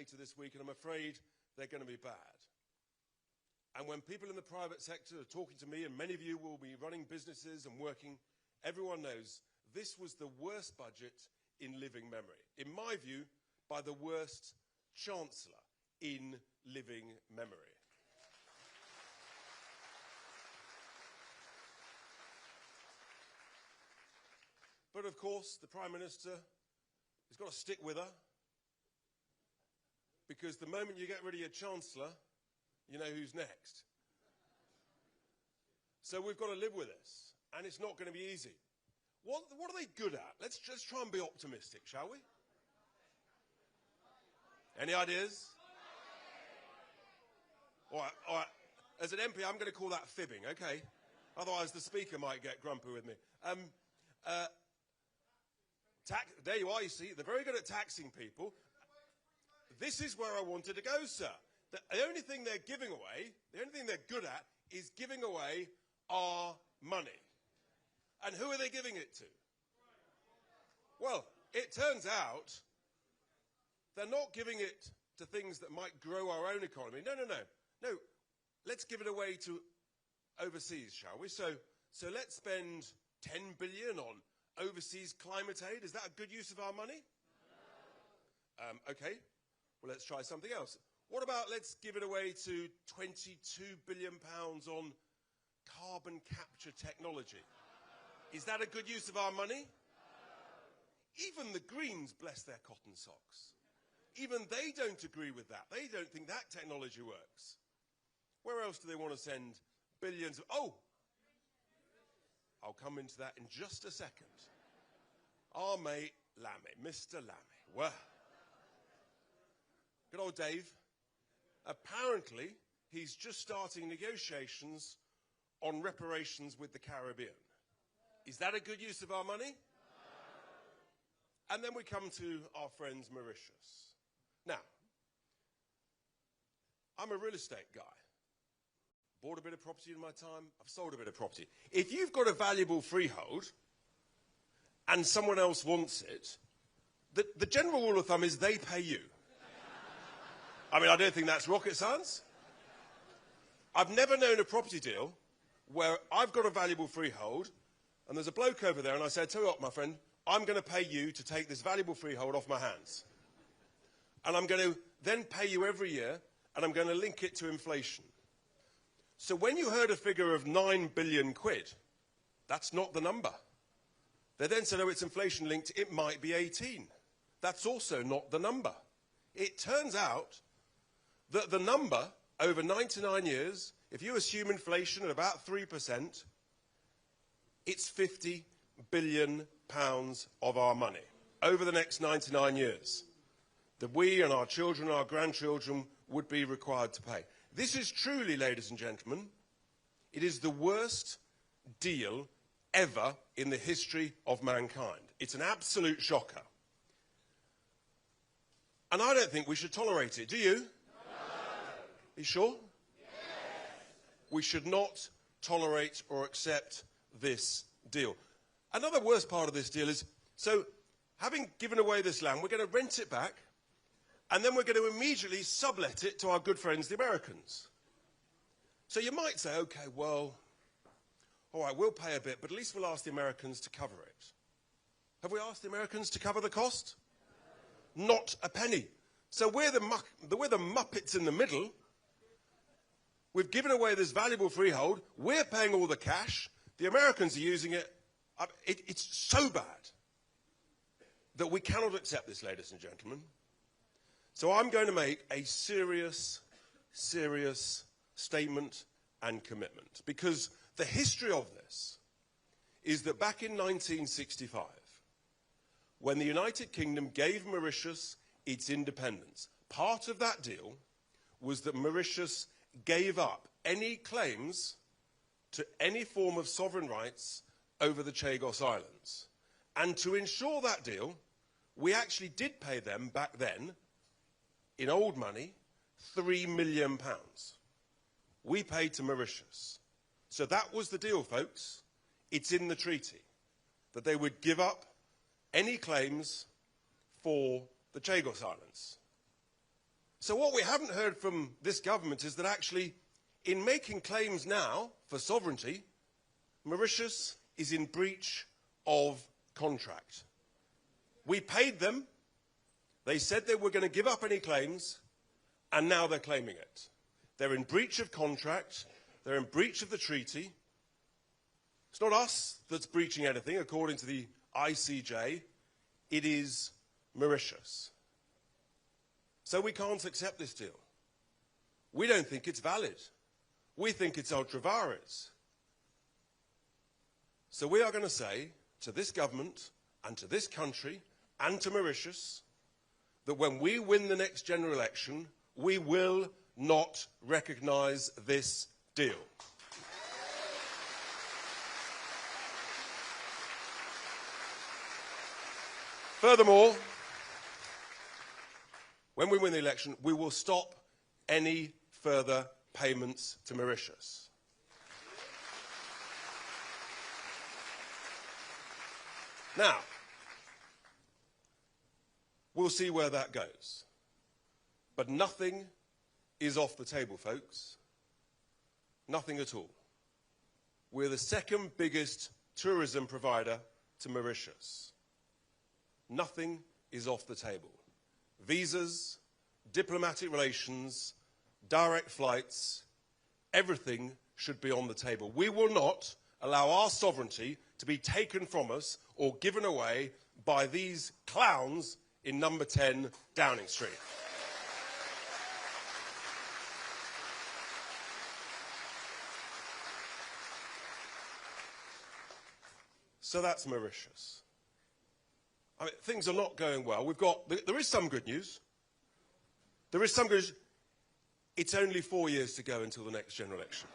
later this week, and I'm afraid they're going to be bad. And when people in the private sector are talking to me, and many of you will be running businesses and working, everyone knows this was the worst budget in living memory. In my view, by the worst chancellor in living memory. But of course, the Prime Minister has got to stick with her, because the moment you get rid of your Chancellor, you know who's next. So we've got to live with this, and it's not going to be easy. What are they good at? Let's just try and be optimistic, shall we? Any ideas? All right. As an MP, I'm going to call that fibbing, okay? Otherwise, the Speaker might get grumpy with me. There you are, you see. They're very good at taxing people. This is where I wanted to go, sir. The only thing they're giving away, the only thing they're good at, is giving away our money. And who are they giving it to? Well, it turns out they're not giving it to things that might grow our own economy. No. Let's give it away to overseas, shall we? So let's spend 10 billion on overseas climate aid. Is that a good use of our money? Okay. Well, let's try something else. What about let's give it away to 22 billion pounds on carbon capture technology? Is that a good use of our money? Even the Greens bless their cotton socks. Even they don't agree with that. They don't think that technology works. Where else do they want to send billions of... Oh! I'll come into that in just a second. Our mate Lammy, Mr. Lammy. Well, good old Dave. Apparently, he's just starting negotiations on reparations with the Caribbean. Is that a good use of our money? And then we come to our friends Mauritius. Now, I'm a real estate guy. Bought a bit of property in my time. I've sold a bit of property. If you've got a valuable freehold and someone else wants it, the general rule of thumb is they pay you. I mean, I don't think that's rocket science. I've never known a property deal where I've got a valuable freehold and there's a bloke over there and I say, tell you what, my friend, I'm going to pay you to take this valuable freehold off my hands. And I'm going to then pay you every year and I'm going to link it to inflation. So when you heard a figure of 9 billion quid, that's not the number. They then said, oh, it's inflation linked, it might be 18. That's also not the number. It turns out that the number over 99 years, if you assume inflation at about 3%, it's 50 billion pounds of our money over the next 99 years that we and our children and our grandchildren would be required to pay. This is truly, ladies and gentlemen, it is the worst deal ever in the history of mankind. It's an absolute shocker. And I don't think we should tolerate it. Do you? No. Are you sure? Yes. We should not tolerate or accept this deal. Another worst part of this deal is, so having given away this land, we're going to rent it back, and then we're going to immediately sublet it to our good friends, the Americans. So you might say, okay, well, all right, we'll pay a bit, but at least we'll ask the Americans to cover it. Have we asked the Americans to cover the cost? Not a penny. So we're the muppets in the middle. We've given away this valuable freehold. We're paying all the cash. The Americans are using it. It's so bad that we cannot accept this, ladies and gentlemen. So I'm going to make a serious statement and commitment, because the history of this is that back in 1965, when the United Kingdom gave Mauritius its independence, part of that deal was that Mauritius gave up any claims to any form of sovereign rights over the Chagos Islands. And to ensure that deal, we actually did pay them back then, in old money, £3 million. We paid to Mauritius. So that was the deal, folks. It's in the treaty that they would give up any claims for the Chagos Islands. So what we haven't heard from this government is that actually, in making claims now for sovereignty, Mauritius is in breach of contract. We paid them. They said they were going to give up any claims, and now they're claiming it. They're in breach of contract. They're in breach of the treaty. It's not us that's breaching anything, according to the ICJ. It is Mauritius. So we can't accept this deal. We don't think it's valid. We think it's ultra vires. So we are going to say to this government and to this country and to Mauritius that when we win the next general election, we will not recognise this deal. Furthermore, when we win the election, we will stop any further payments to Mauritius. Now, we'll see where that goes. But nothing is off the table, folks. Nothing at all. We're the second biggest tourism provider to Mauritius. Nothing is off the table. Visas, diplomatic relations, direct flights, everything should be on the table. We will not allow our sovereignty to be taken from us or given away by these clowns in number 10 Downing Street. So that's Mauritius. I mean, things are not going well. There is some good news. There is some good news. It's only 4 years to go until the next general election.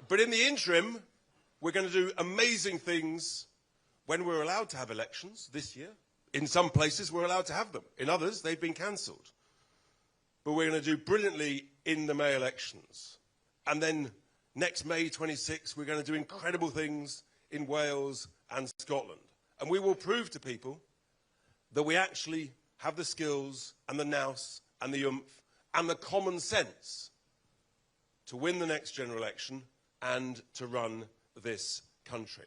But in the interim, we're going to do amazing things when we're allowed to have elections this year. In some places, we're allowed to have them. In others, they've been cancelled. But we're going to do brilliantly in the May elections. And then next May 26, we're going to do incredible things in Wales and Scotland. And we will prove to people that we actually have the skills and the nous and the oomph and the common sense to win the next general election and to run this country.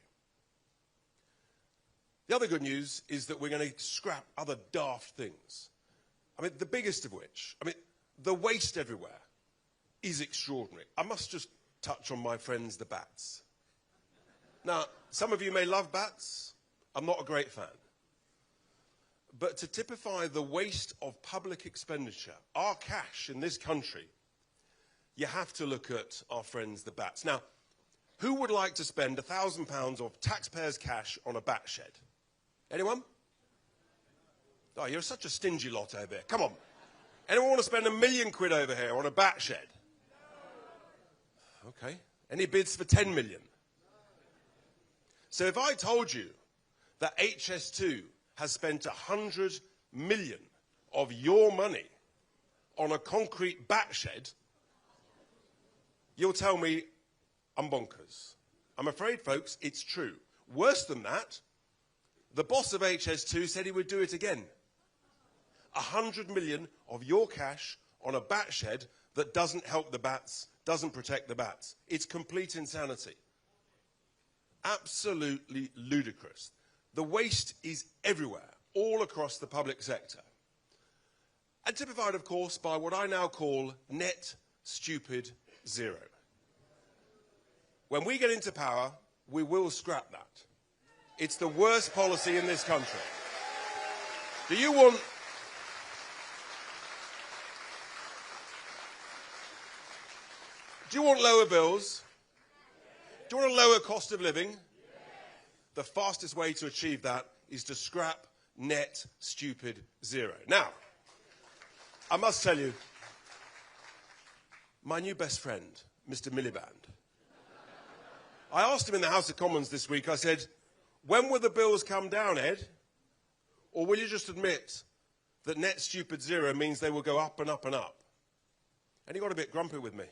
The other good news is that we're going to scrap other daft things. I mean, the biggest of which, the waste everywhere is extraordinary. I must just touch on my friends, the bats. Now, some of you may love bats. I'm not a great fan. But to typify the waste of public expenditure, our cash in this country, you have to look at our friends, the bats. Now, who would like to spend £1,000 of taxpayers' cash on a bat shed? Anyone? Oh, you're such a stingy lot over here. Come on. Anyone want to spend £1 million over here on a bat shed? Okay. Any bids for 10 million? So if I told you that HS2 has spent 100 million of your money on a concrete bat shed, you'll tell me I'm bonkers. I'm afraid, folks, it's true. Worse than that, the boss of HS2 said he would do it again. 100 million of your cash on a bat shed that doesn't help the bats, doesn't protect the bats. It's complete insanity. Absolutely ludicrous. The waste is everywhere, all across the public sector. And typified, of course, by what I now call net stupid zero. When we get into power, we will scrap that. It's the worst policy in this country. Do you want lower bills? Do you want a lower cost of living? The fastest way to achieve that is to scrap net stupid zero. Now, I must tell you, my new best friend, Mr. Miliband, I asked him in the House of Commons this week, I said, when will the bills come down, Ed? Or will you just admit that net stupid zero means they will go up and up and up? And he got a bit grumpy with me.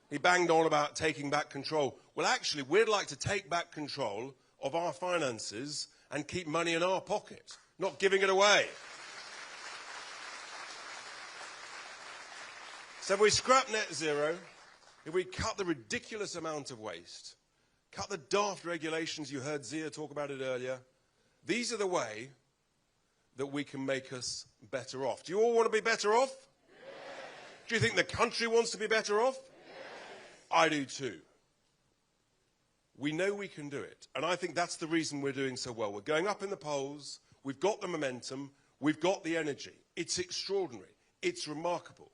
He banged on about taking back control. Well, actually, we'd like to take back control of our finances and keep money in our pocket, not giving it away. So if we scrap net zero, if we cut the ridiculous amount of waste, cut the daft regulations, you heard Zia talk about it earlier, these are the way that we can make us better off. Do you all want to be better off? Yes. Do you think the country wants to be better off? Yes. I do too. We know we can do it. And I think that's the reason we're doing so well. We're going up in the polls. We've got the momentum. We've got the energy. It's extraordinary. It's remarkable.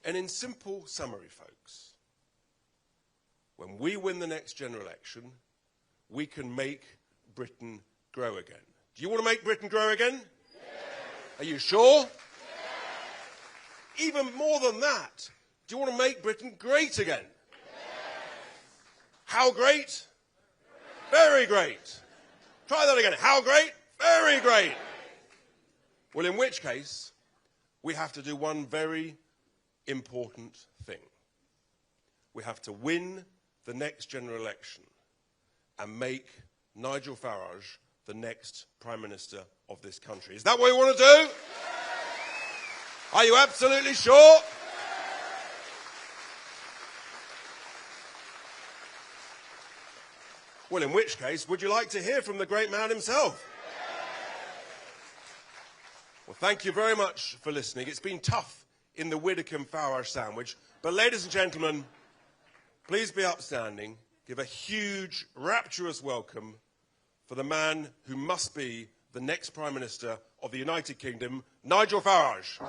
And in simple summary, folks, when we win the next general election, we can make Britain grow again. Do you want to make Britain grow again? Yes. Are you sure? Yes. Even more than that, do you want to make Britain great again? How great? Very great. Try that again. How great? Very great. Well, in which case, we have to do one very important thing. We have to win the next general election and make Nigel Farage the next Prime Minister of this country. Is that what you want to do? Are you absolutely sure? Well, in which case, would you like to hear from the great man himself? Well, thank you very much for listening. It's been tough in the Widdicombe-Farage sandwich, but ladies and gentlemen, please be upstanding. Give a huge, rapturous welcome for the man who must be the next Prime Minister of the United Kingdom, Nigel Farage.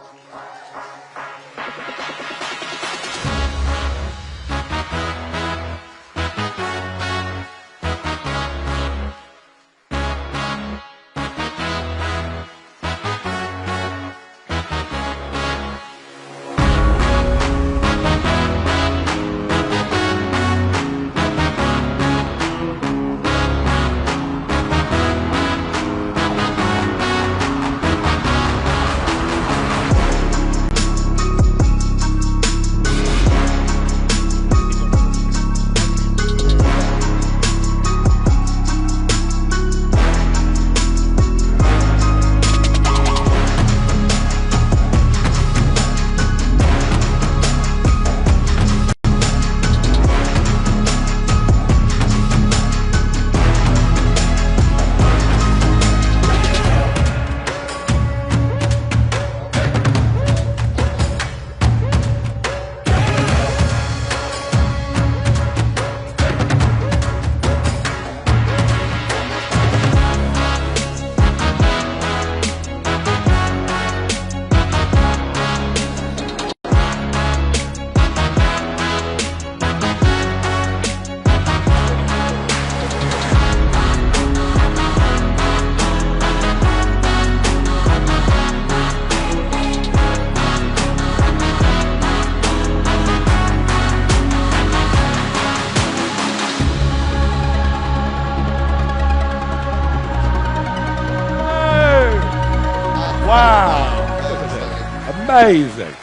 Amazing.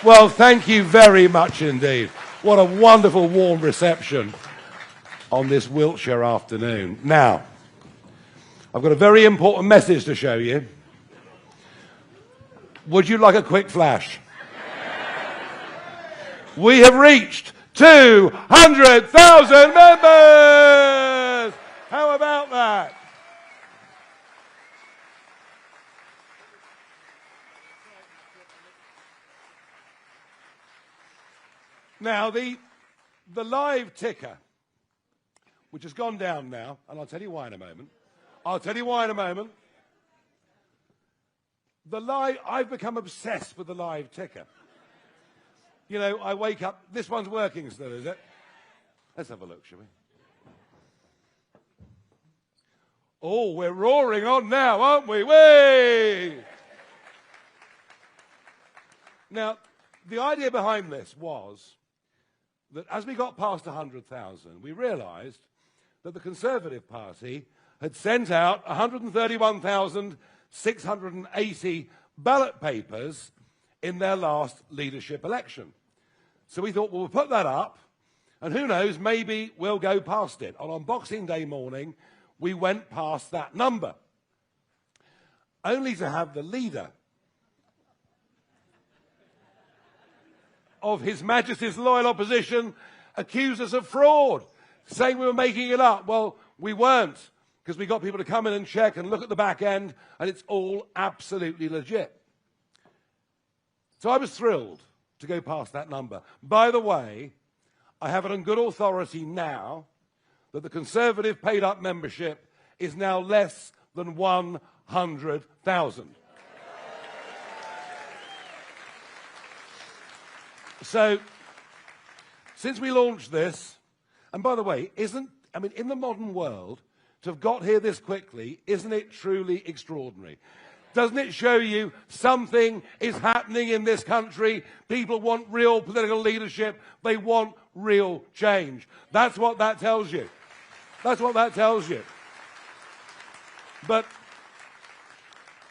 Well, thank you very much indeed. What a wonderful, warm reception on this Wiltshire afternoon. Now, I've got a very important message to show you. Would you like a quick flash? We have reached 200,000 members! How about that? Now, the live ticker, which has gone down now, and I'll tell you why in a moment. I've become obsessed with the live ticker. You know, I wake up, this one's working still, is it? Let's have a look, shall we? Oh, we're roaring on now, aren't we? Whey! Now, the idea behind this was that as we got past 100,000, we realised that the Conservative Party had sent out 131,680 ballot papers in their last leadership election. So we thought, well, we'll put that up, and who knows, maybe we'll go past it. And on Boxing Day morning, we went past that number, only to have the leader of His Majesty's loyal opposition accused us of fraud, saying we were making it up. Well, we weren't, because we got people to come in and check and look at the back end, and it's all absolutely legit. So I was thrilled to go past that number. By the way, I have it on good authority now that the Conservative paid-up membership is now less than 100,000. So, since we launched this, and by the way, in the modern world, to have got here this quickly, isn't it truly extraordinary? Doesn't it show you something is happening in this country? People want real political leadership. They want real change. That's what that tells you. That's what that tells you. But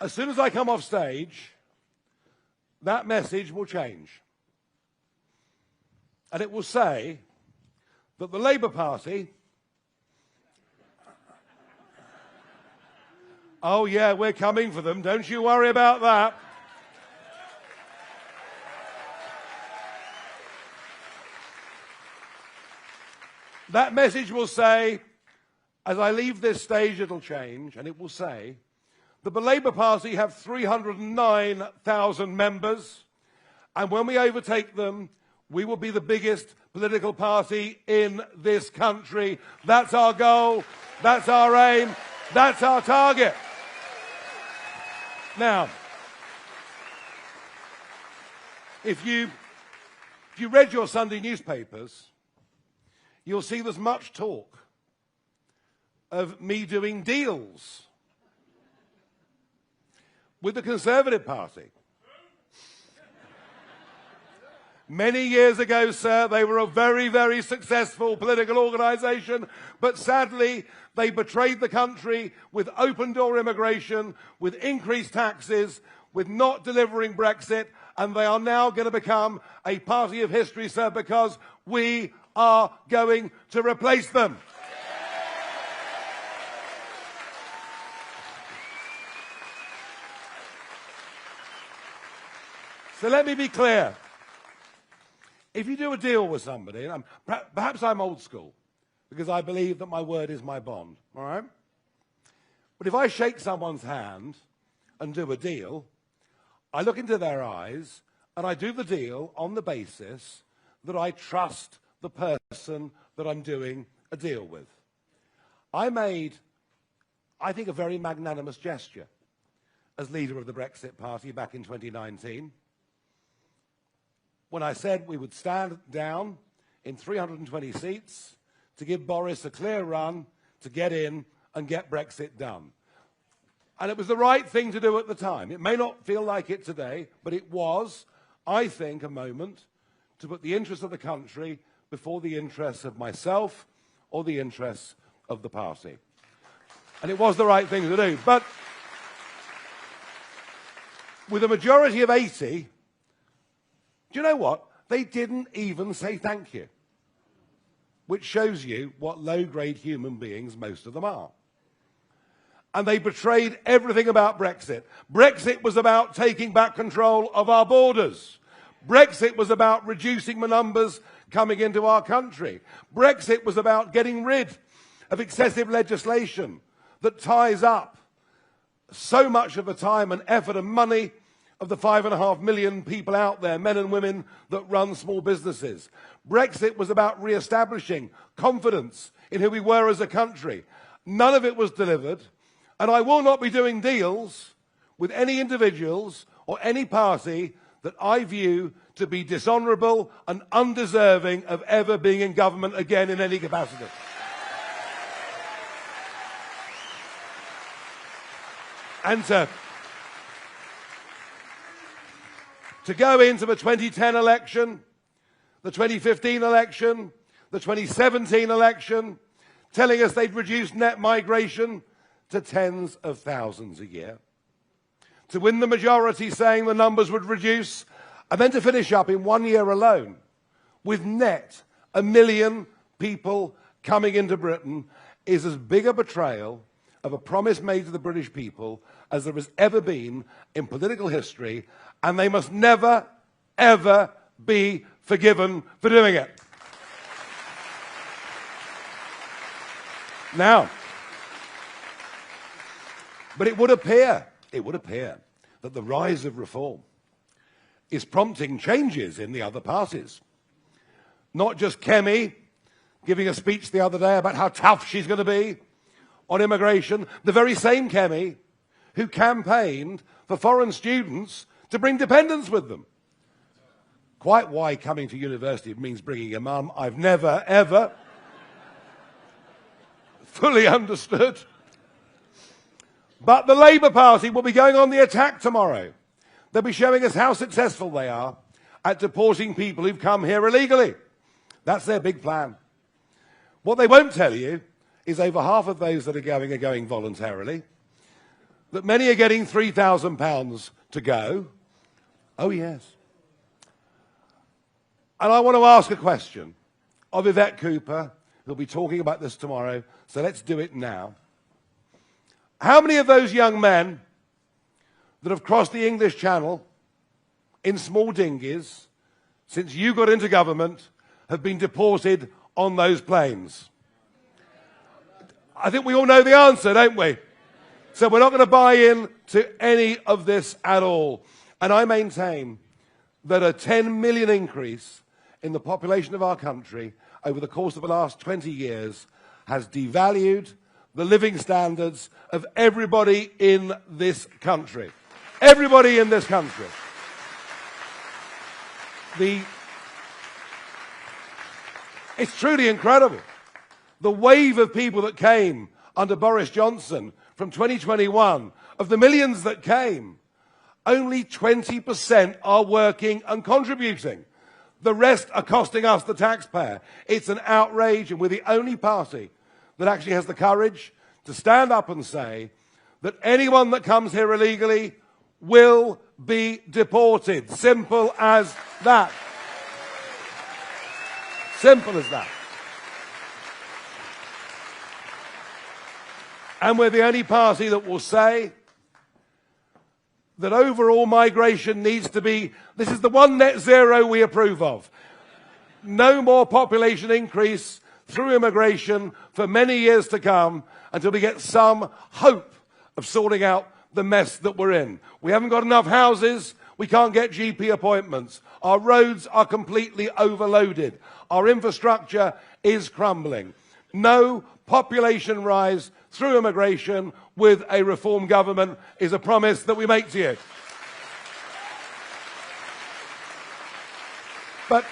as soon as I come off stage, that message will change. And it will say that the Labour Party... Oh, yeah, we're coming for them. Don't you worry about that. That message will say, as I leave this stage, it'll change, and it will say that the Labour Party have 309,000 members, and when we overtake them, we will be the biggest political party in this country. That's our goal. That's our aim. That's our target. Now, if you read your Sunday newspapers, you'll see there's much talk of me doing deals with the Conservative Party. Many years ago, sir, they were a very, very successful political organisation, but sadly, they betrayed the country with open-door immigration, with increased taxes, with not delivering Brexit, and they are now going to become a party of history, sir, because we are going to replace them. So let me be clear. If you do a deal with somebody, and perhaps I'm old school, because I believe that my word is my bond, all right? But if I shake someone's hand and do a deal, I look into their eyes and I do the deal on the basis that I trust the person that I'm doing a deal with. I made, I think, a very magnanimous gesture as leader of the Brexit Party back in 2019, when I said we would stand down in 320 seats to give Boris a clear run to get in and get Brexit done. And it was the right thing to do at the time. It may not feel like it today, but it was, I think, a moment to put the interests of the country before the interests of myself or the interests of the party. And it was the right thing to do. But with a majority of 80, do you know what? They didn't even say thank you, which shows you what low-grade human beings most of them are. And they betrayed everything about Brexit. Brexit was about taking back control of our borders. Brexit was about reducing the numbers coming into our country. Brexit was about getting rid of excessive legislation that ties up so much of the time and effort and money of the 5.5 million people out there, men and women, that run small businesses. Brexit was about re-establishing confidence in who we were as a country. None of it was delivered, and I will not be doing deals with any individuals or any party that I view to be dishonourable and undeserving of ever being in government again in any capacity. And to go into the 2010 election, the 2015 election, the 2017 election, telling us they'd reduced net migration to tens of thousands a year. To win the majority saying the numbers would reduce, and then to finish up in 1 year alone with net 1 million people coming into Britain is as big a betrayal of a promise made to the British people as there has ever been in political history, and they must never, ever be forgiven for doing it. Now, but it would appear that the rise of reform is prompting changes in the other parties. Not just Kemi giving a speech the other day about how tough she's going to be on immigration, the very same Kemi who campaigned for foreign students to bring dependents with them. Quite why coming to university means bringing a mum, I've never, ever fully understood. But the Labour Party will be going on the attack tomorrow. They'll be showing us how successful they are at deporting people who've come here illegally. That's their big plan. What they won't tell you is over half of those that are going voluntarily, that many are getting £3,000 to go. Oh, yes. And I want to ask a question of Yvette Cooper, who'll be talking about this tomorrow, so let's do it now. How many of those young men that have crossed the English Channel in small dinghies since you got into government have been deported on those planes? I think we all know the answer, don't we? So we're not going to buy in to any of this at all. And I maintain that a 10 million increase in the population of our country over the course of the last 20 years has devalued the living standards of everybody in this country. Everybody in this country. It's truly incredible. The wave of people that came under Boris Johnson from 2021, of the millions that came, only 20% are working and contributing. The rest are costing us, the taxpayer. It's an outrage, and we're the only party that actually has the courage to stand up and say that anyone that comes here illegally will be deported. Simple as that. Simple as that. And we're the only party that will say that overall migration needs to be, this is the one net zero we approve of. No more population increase through immigration for many years to come until we get some hope of sorting out the mess that we're in. We haven't got enough houses. We can't get GP appointments. Our roads are completely overloaded. Our infrastructure is crumbling. No population rise through immigration with a reform government is a promise that we make to you. But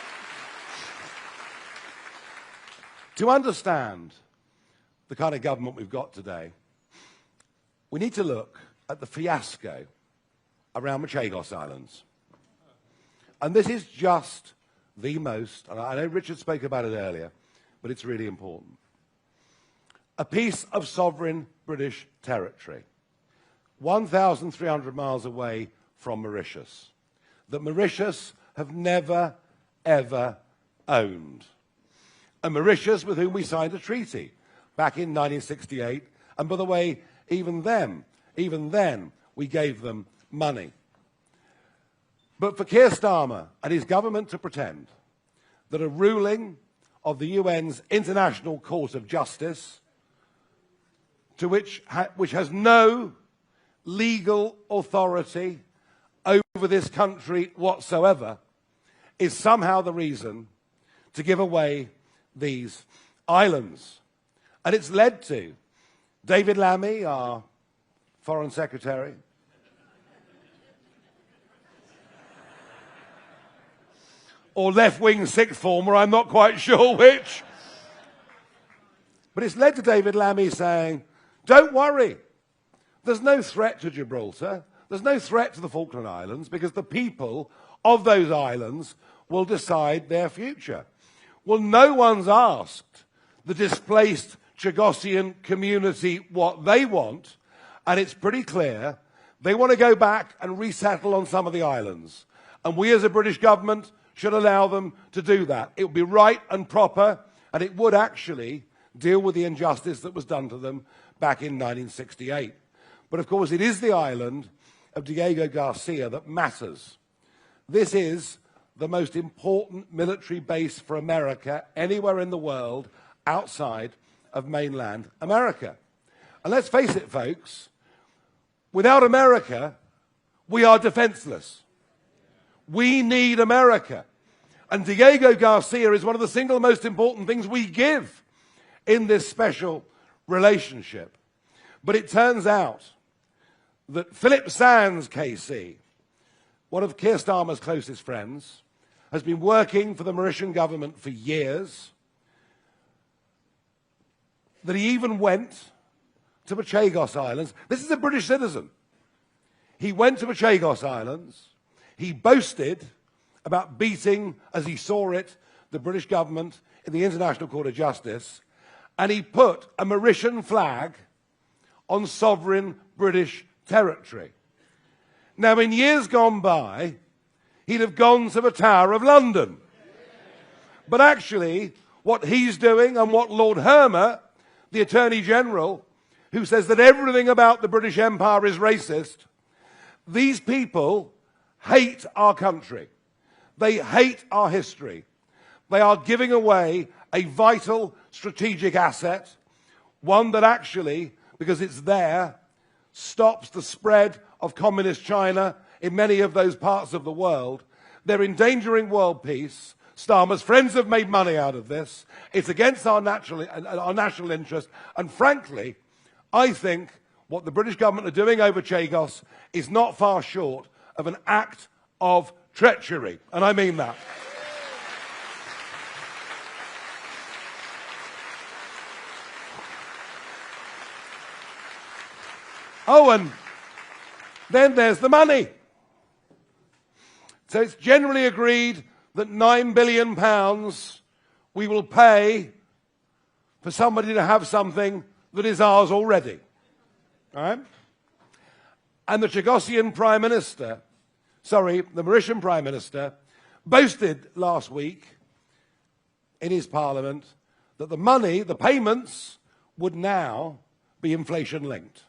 to understand the kind of government we've got today, we need to look at the fiasco around the Chagos Islands. And this is just the most, and I know Richard spoke about it earlier, but it's really important. A piece of sovereign British territory, 1,300 miles away from Mauritius, that Mauritius have never, ever owned. And Mauritius, with whom we signed a treaty back in 1968, and by the way, even then, we gave them money. But for Keir Starmer and his government to pretend that a ruling of the UN's International Court of Justice, which has no legal authority over this country whatsoever, is somehow the reason to give away these islands. And it's led to David Lammy, our Foreign Secretary, or left-wing sixth former, I'm not quite sure which. But it's led to David Lammy saying, don't worry, there's no threat to Gibraltar, there's no threat to the Falkland Islands, because the people of those islands will decide their future. Well, no one's asked the displaced Chagosian community what they want, and it's pretty clear they want to go back and resettle on some of the islands. And we as a British government should allow them to do that. It would be right and proper, and it would actually deal with the injustice that was done to them back in 1968. But of course, it is the island of Diego Garcia that matters. This is the most important military base for America anywhere in the world outside of mainland America. And let's face it, folks, without America, we are defenseless. We need America. And Diego Garcia is one of the single most important things we give in this special relationship. But it turns out that Philip Sands, KC, one of Keir Starmer's closest friends, has been working for the Mauritian government for years, that he even went to the Chagos Islands. This is a British citizen. He went to the Chagos Islands. He boasted about beating, as he saw it, the British government in the International Court of Justice, and he put a Mauritian flag on sovereign British territory. Now, in years gone by, he'd have gone to the Tower of London. But actually, what he's doing and what Lord Hermer, the Attorney General, who says that everything about the British Empire is racist, these people hate our country. They hate our history. They are giving away a vital strategic asset, one that actually, because it's there, stops the spread of communist China in many of those parts of the world. They're endangering world peace. Starmer's friends have made money out of this. It's against our national interest. And frankly, I think what the British government are doing over Chagos is not far short of an act of treachery. And I mean that. Oh, and then there's the money. So it's generally agreed that £9 billion we will pay for somebody to have something that is ours already. All right? And the Chagosian Prime Minister, the Mauritian Prime Minister, boasted last week in his parliament that the money, the payments, would now be inflation-linked.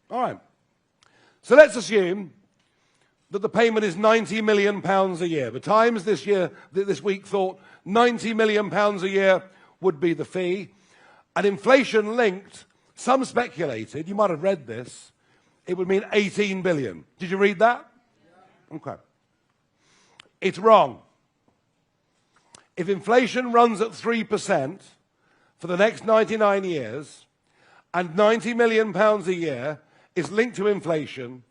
All right. So let's assume that the payment is £90 million a year. The Times this week thought £90 million a year would be the fee. And inflation-linked, some speculated, you might have read this, it would mean 18 billion. Did you read that? Okay. It's wrong. If inflation runs at 3% for the next 99 years, and £90 million a year is linked to inflation,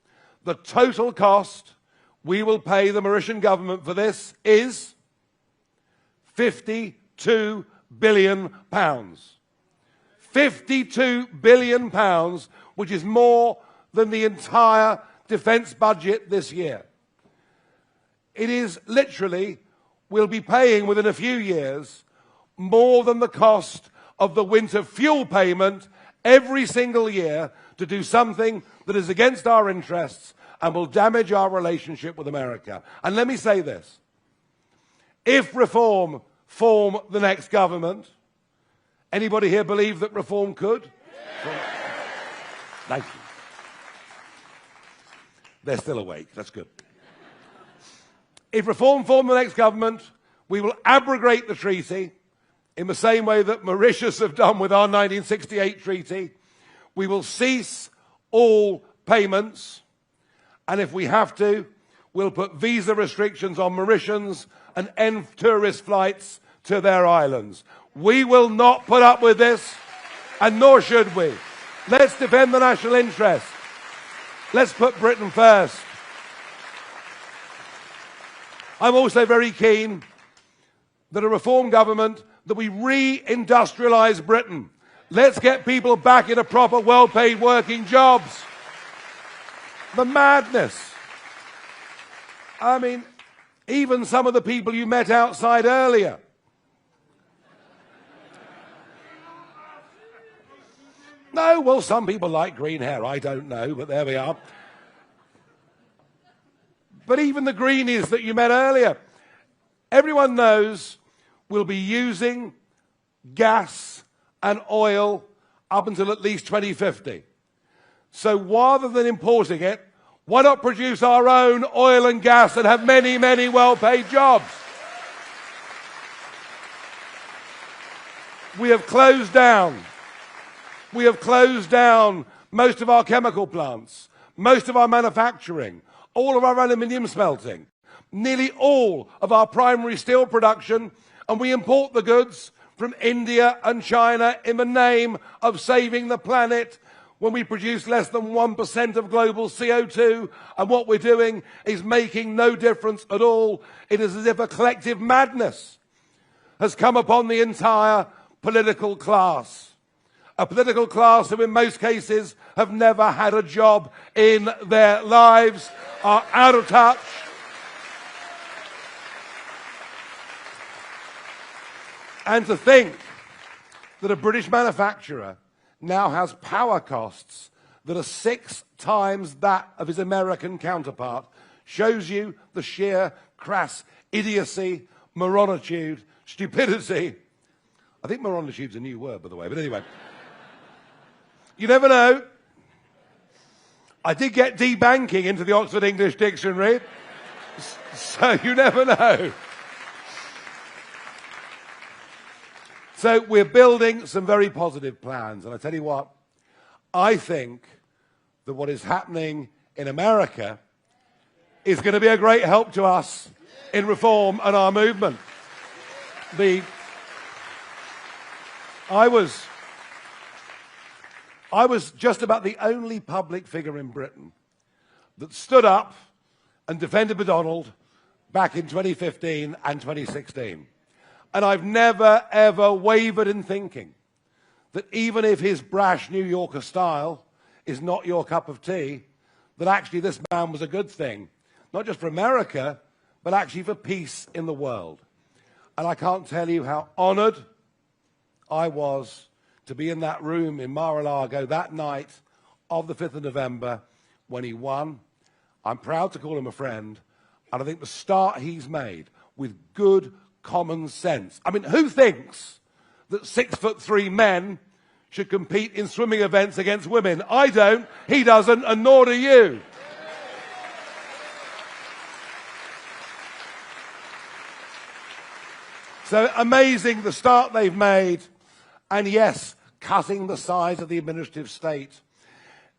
the total cost we will pay the Mauritian government for this is £52 billion. £52 billion, which is more than the entire defence budget this year. It is literally, we'll be paying within a few years more than the cost of the winter fuel payment every single year to do something that is against our interests and will damage our relationship with America. And let me say this. If Reform form the next government, anybody here believe that Reform could? Yeah. Thank you. They're still awake. That's good. If Reform form the next government, we will abrogate the treaty in the same way that Mauritius have done with our 1968 treaty. We will cease all payments, and if we have to, we'll put visa restrictions on Mauritians and end tourist flights to their islands. We will not put up with this, and nor should we. Let's defend the national interest. Let's put Britain first. I'm also very keen that a Reform government, that we re-industrialise Britain. Let's get people back into proper, well-paid working jobs. The madness. I mean, even some of the people you met outside earlier. No, well, some people like green hair. I don't know, but there we are. But even the greenies that you met earlier, everyone knows we'll be using gas and oil up until at least 2050. So rather than importing it, Why not produce our own oil and gas and have many, many well-paid jobs? We have closed down most of our chemical plants, most of our manufacturing, all of our aluminium smelting, nearly all of our primary steel production, and we import the goods from India and China in the name of saving the planet when we produce less than 1% of global CO2, and what we're doing is making no difference at all. It is as if a collective madness has come upon the entire political class. A political class who in most cases have never had a job in their lives, are out of touch. And to think that a British manufacturer now has power costs that are 6 times that of his American counterpart shows you the sheer crass idiocy, moronitude, stupidity. I think moronitude's a new word, by the way, but anyway. You never know. I did get debanking into the Oxford English Dictionary, so you never know. So we're building some very positive plans. And I tell you what, I think that what is happening in America is going to be a great help to us in reform and our movement. I was just about the only public figure in Britain that stood up and defended McDonald back in 2015 and 2016. And I've never, ever wavered in thinking that even if his brash New Yorker style is not your cup of tea, that actually this man was a good thing, not just for America, but actually for peace in the world. And I can't tell you how honored I was to be in that room in Mar-a-Lago that night of the 5th of November when he won. I'm proud to call him a friend, and I think the start he's made with good common sense. I mean, who thinks that 6'3" men should compete in swimming events against women? I don't, he doesn't, and nor do you. So amazing the start they've made, and yes, cutting the size of the administrative state.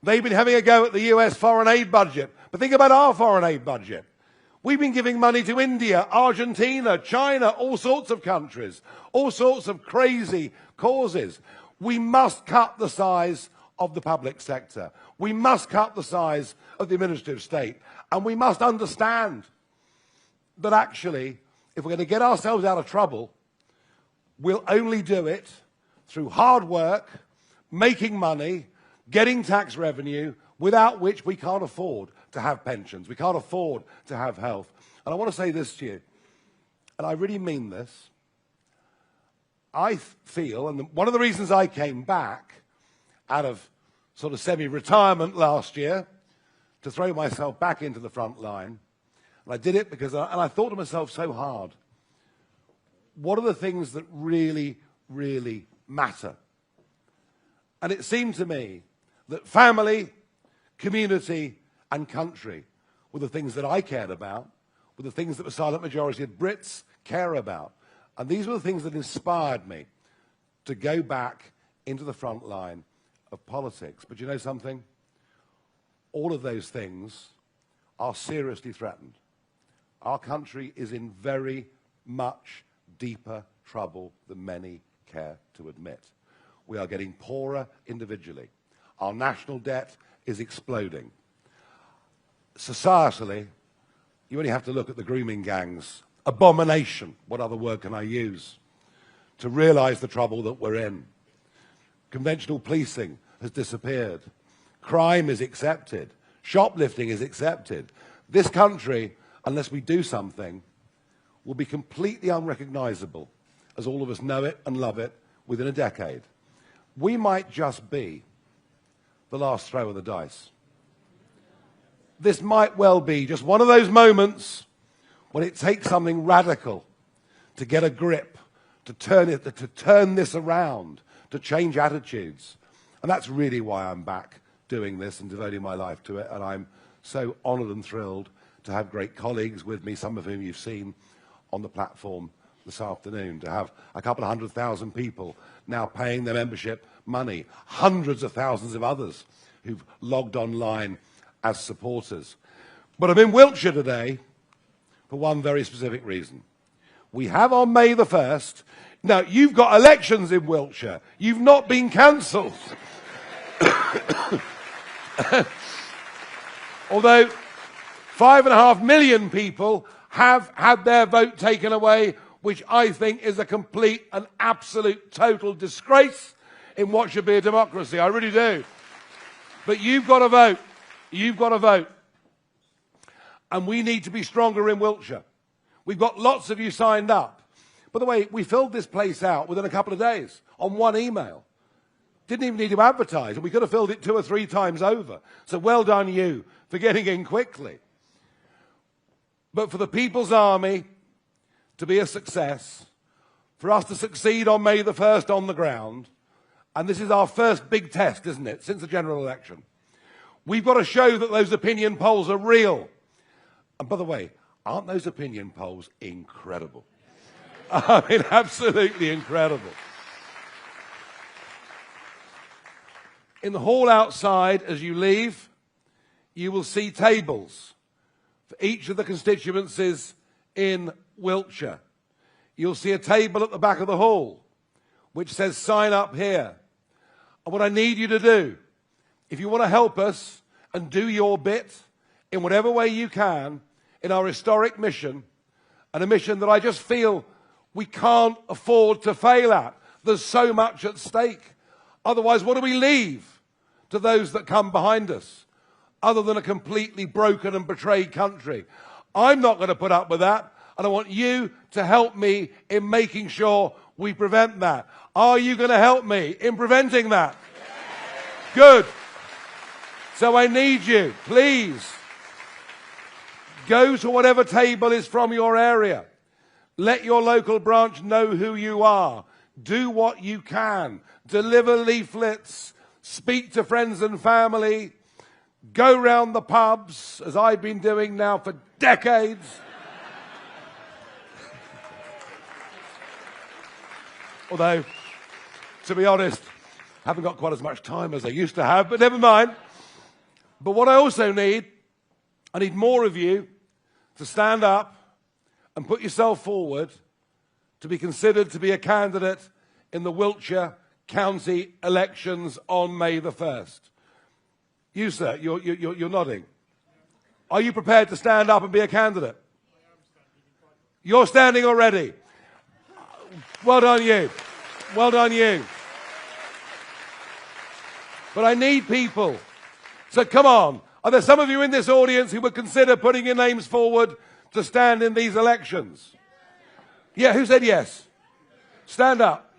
They've been having a go at the US foreign aid budget, but think about our foreign aid budget. We've been giving money to India, Argentina, China, all sorts of countries, all sorts of crazy causes. We must cut the size of the public sector. We must cut the size of the administrative state. And we must understand that actually, if we're going to get ourselves out of trouble, we'll only do it through hard work, making money, getting tax revenue, without which we can't afford to have pensions. We can't afford to have health. And I want to say this to you, and I really mean this. I feel, and one of the reasons I came back out of sort of semi-retirement last year to throw myself back into the front line, and I did it because I thought to myself so hard, what are the things that really, really matter? And it seemed to me that family, community, and country were the things that I cared about, were the things that the silent majority of Brits care about. And these were the things that inspired me to go back into the front line of politics. But you know something? All of those things are seriously threatened. Our country is in very much deeper trouble than many care to admit. We are getting poorer individually. Our national debt is exploding. Societally, you only have to look at the grooming gangs. Abomination, what other word can I use, to realize the trouble that we're in. Conventional policing has disappeared. Crime is accepted. Shoplifting is accepted. This country, unless we do something, will be completely unrecognizable as all of us know it and love it within a decade. We might just be the last throw of the dice. This might well be just one of those moments when it takes something radical to get a grip, to turn this around, to change attitudes. And that's really why I'm back doing this and devoting my life to it. And I'm so honoured and thrilled to have great colleagues with me, some of whom you've seen on the platform this afternoon, to have a couple of 100,000 people now paying their membership money, hundreds of thousands of others who've logged online as supporters. But I'm in Wiltshire today for one very specific reason. We have on May the 1st, now you've got elections in Wiltshire, you've not been cancelled. Although 5.5 million people have had their vote taken away, which I think is a complete and absolute total disgrace in what should be a democracy. I really do. But you've got to vote. You've got to vote. And we need to be stronger in Wiltshire. We've got lots of you signed up. By the way, we filled this place out within a couple of days on one email. Didn't even need to advertise, and we could have filled it 2 or 3 times over. So well done you for getting in quickly. But for the People's Army to be a success, for us to succeed on May the 1st on the ground, and this is our first big test, isn't it, since the general election, we've got to show that those opinion polls are real. And by the way, aren't those opinion polls incredible? I mean, absolutely incredible. In the hall outside, as you leave, you will see tables for each of the constituencies in Wiltshire. You'll see a table at the back of the hall which says sign up here. And what I need you to do, if you want to help us and do your bit in whatever way you can in our historic mission, and a mission that I just feel we can't afford to fail at. There's so much at stake. Otherwise, what do we leave to those that come behind us other than a completely broken and betrayed country? I'm not going to put up with that, and I want you to help me in making sure we prevent that. Are you going to help me in preventing that? Good. So I need you, please, go to whatever table is from your area. Let your local branch know who you are. Do what you can. Deliver leaflets. Speak to friends and family. Go round the pubs, as I've been doing now for decades. Although, to be honest, I haven't got quite as much time as I used to have, but never mind. But what I also need, I need more of you to stand up and put yourself forward to be considered to be a candidate in the Wiltshire county elections on May the 1st. You, sir, you're nodding. Are you prepared to stand up and be a candidate? You're standing already. Well done you. Well done you. But I need people. So come on. Are there some of you in this audience who would consider putting your names forward to stand in these elections? Yeah, who said yes? Stand up.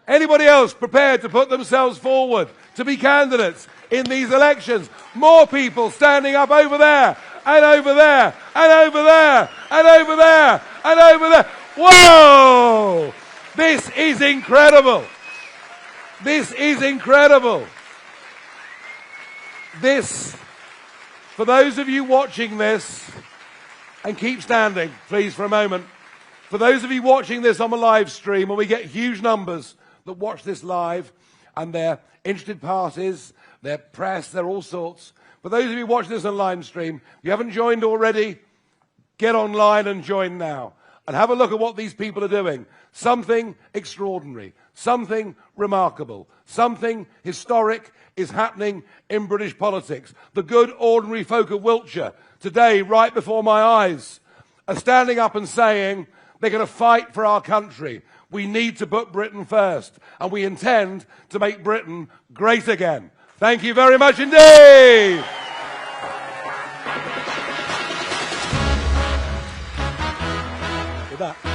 Anybody else prepared to put themselves forward to be candidates in these elections? More people standing up over there, and over there, and over there, and over there, and over there. Whoa! This is incredible. This is incredible. This, for those of you watching this, and keep standing, please, for a moment. For those of you watching this on the live stream, and we get huge numbers that watch this live, and they're interested parties, they're press, they're all sorts. For those of you watching this on live stream, if you haven't joined already, get online and join now. And have a look at what these people are doing. Something extraordinary, something remarkable, something historic is happening in British politics. The good, ordinary folk of Wiltshire, today, right before my eyes, are standing up and saying they're going to fight for our country. We need to put Britain first, and we intend to make Britain great again. Thank you very much indeed. With that.